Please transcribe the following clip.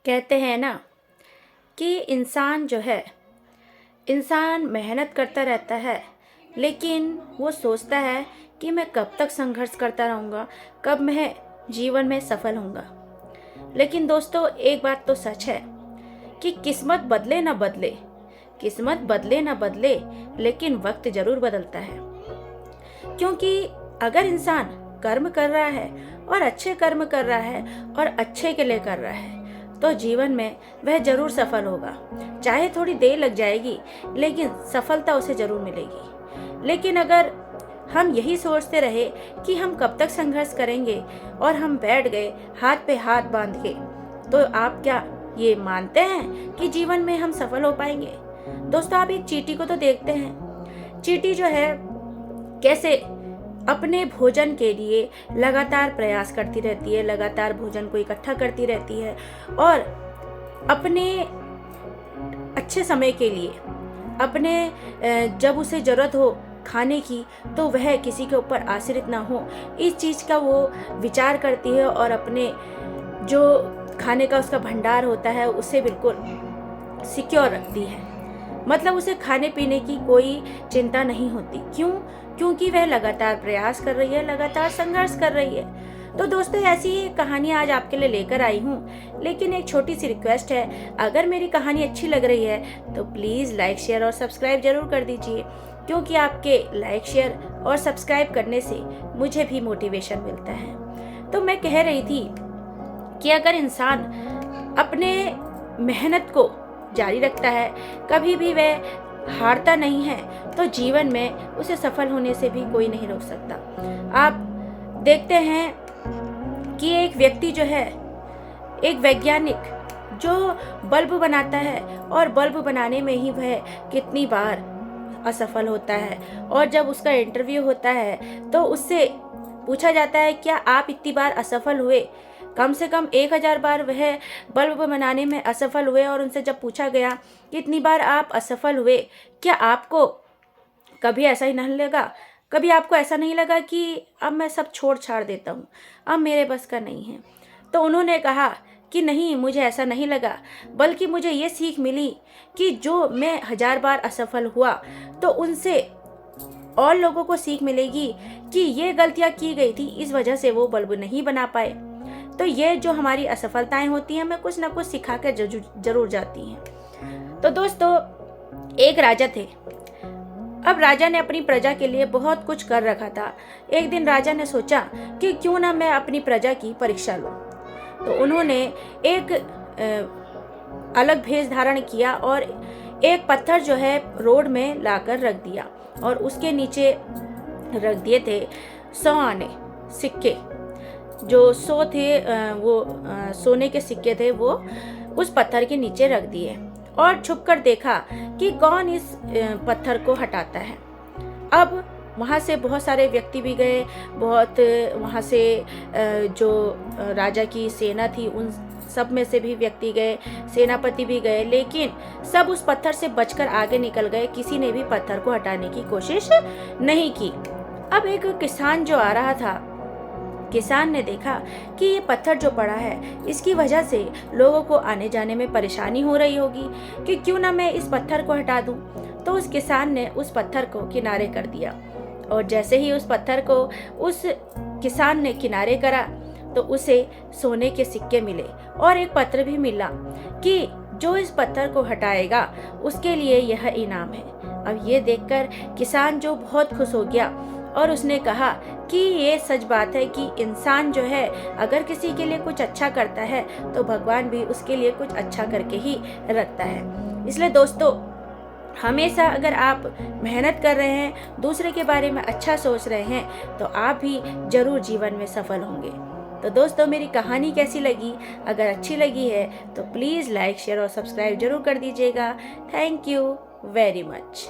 कहते हैं ना कि इंसान मेहनत करता रहता है, लेकिन वो सोचता है कि मैं कब तक संघर्ष करता रहूँगा, कब मैं जीवन में सफल होऊंगा। लेकिन दोस्तों, एक बात तो सच है कि किस्मत बदले ना बदले, लेकिन वक्त जरूर बदलता है। क्योंकि अगर इंसान कर्म कर रहा है और अच्छे कर्म कर रहा है और अच्छे के लिए कर रहा है, तो जीवन में वह जरूर सफल होगा। चाहे थोड़ी देर लग जाएगी, लेकिन सफलता उसे जरूर मिलेगी। लेकिन अगर हम यही सोचते रहे कि हम कब तक संघर्ष करेंगे और हम बैठ गए हाथ पे हाथ बांध के, तो आप क्या ये मानते हैं कि जीवन में हम सफल हो पाएंगे? दोस्तों, आप एक चींटी को तो देखते हैं। चींटी जो है कैसे अपने भोजन के लिए लगातार प्रयास करती रहती है, लगातार भोजन को इकट्ठा करती रहती है और अपने अच्छे समय के लिए, अपने जब उसे जरूरत हो खाने की, तो वह किसी के ऊपर आश्रित ना हो, इस चीज़ का वो विचार करती है और अपने जो खाने का उसका भंडार होता है उसे बिल्कुल सिक्योर रखती है। मतलब उसे खाने पीने की कोई चिंता नहीं होती। क्यों? क्योंकि वह लगातार प्रयास कर रही है, लगातार संघर्ष कर रही है। तो दोस्तों, ऐसी ही कहानी आज आपके लिए लेकर आई हूँ। लेकिन एक छोटी सी रिक्वेस्ट है, अगर मेरी कहानी अच्छी लग रही है तो प्लीज़ लाइक, शेयर और सब्सक्राइब जरूर कर दीजिए, क्योंकि आपके लाइक, शेयर और सब्सक्राइब करने से मुझे भी मोटिवेशन मिलता है। तो मैं कह रही थी कि अगर इंसान अपने मेहनत को जारी रखता है, कभी भी वह हारता नहीं है, तो जीवन में उसे सफल होने से भी कोई नहीं रोक सकता। आप देखते हैं कि एक व्यक्ति जो है, एक वैज्ञानिक जो बल्ब बनाता है और बल्ब बनाने में ही वह कितनी बार असफल होता है, और जब उसका इंटरव्यू होता है तो उससे पूछा जाता है, क्या आप इतनी बार असफल हुए? कम से कम 1000 बार वह बल्ब बनाने में असफल हुए। और उनसे जब पूछा गया कि इतनी बार आप असफल हुए, क्या आपको कभी ऐसा ही नहीं लगा, कभी आपको ऐसा नहीं लगा कि अब मैं सब छोड़ छाड़ देता हूँ, अब मेरे बस का नहीं है? तो उन्होंने कहा कि नहीं, मुझे ऐसा नहीं लगा, बल्कि मुझे ये सीख मिली कि जो मैं 1000 बार असफल हुआ, तो उनसे और लोगों को सीख मिलेगी कि ये गलतियाँ की गई थी, इस वजह से वो बल्ब नहीं बना पाए। तो ये जो हमारी असफलताएं होती हैं, हमें कुछ ना कुछ सिखा कर जरूर जाती हैं। तो दोस्तों, एक राजा थे। अब राजा ने अपनी प्रजा के लिए बहुत कुछ कर रखा था। एक दिन राजा ने सोचा कि क्यों ना मैं अपनी प्रजा की परीक्षा लूं। तो उन्होंने एक अलग भेष धारण किया और एक पत्थर जो है रोड में लाकर रख दिया, और उसके नीचे रख दिए थे 100 आने सिक्के। जो 100 थे, वो सोने के सिक्के थे, वो उस पत्थर के नीचे रख दिए और छुपकर देखा कि कौन इस पत्थर को हटाता है। अब वहाँ से बहुत सारे व्यक्ति भी गए, वहाँ से जो राजा की सेना थी उन सब में से भी व्यक्ति गए, सेनापति भी गए, लेकिन सब उस पत्थर से बचकर आगे निकल गए। किसी ने भी पत्थर को हटाने की कोशिश नहीं की। अब एक किसान जो आ रहा था, किसान ने देखा कि ये पत्थर जो पड़ा है, इसकी वजह से लोगों को आने जाने में परेशानी हो रही होगी, कि क्यों ना मैं इस पत्थर को हटा दूं। तो उस किसान ने उस पत्थर को किनारे कर दिया, और जैसे ही उस पत्थर को उस किसान ने किनारे करा, तो उसे सोने के सिक्के मिले और एक पत्र भी मिला कि जो इस पत्थर को हटाएगा उसके लिए यह इनाम है। अब ये देखकर किसान जो बहुत खुश हो गया, और उसने कहा कि ये सच बात है कि इंसान जो है, अगर किसी के लिए कुछ अच्छा करता है तो भगवान भी उसके लिए कुछ अच्छा करके ही रखता है। इसलिए दोस्तों, हमेशा अगर आप मेहनत कर रहे हैं, दूसरे के बारे में अच्छा सोच रहे हैं, तो आप भी जरूर जीवन में सफल होंगे। तो दोस्तों, मेरी कहानी कैसी लगी? अगर अच्छी लगी है तो प्लीज़ लाइक, शेयर और सब्सक्राइब जरूर कर दीजिएगा। Thank you very much.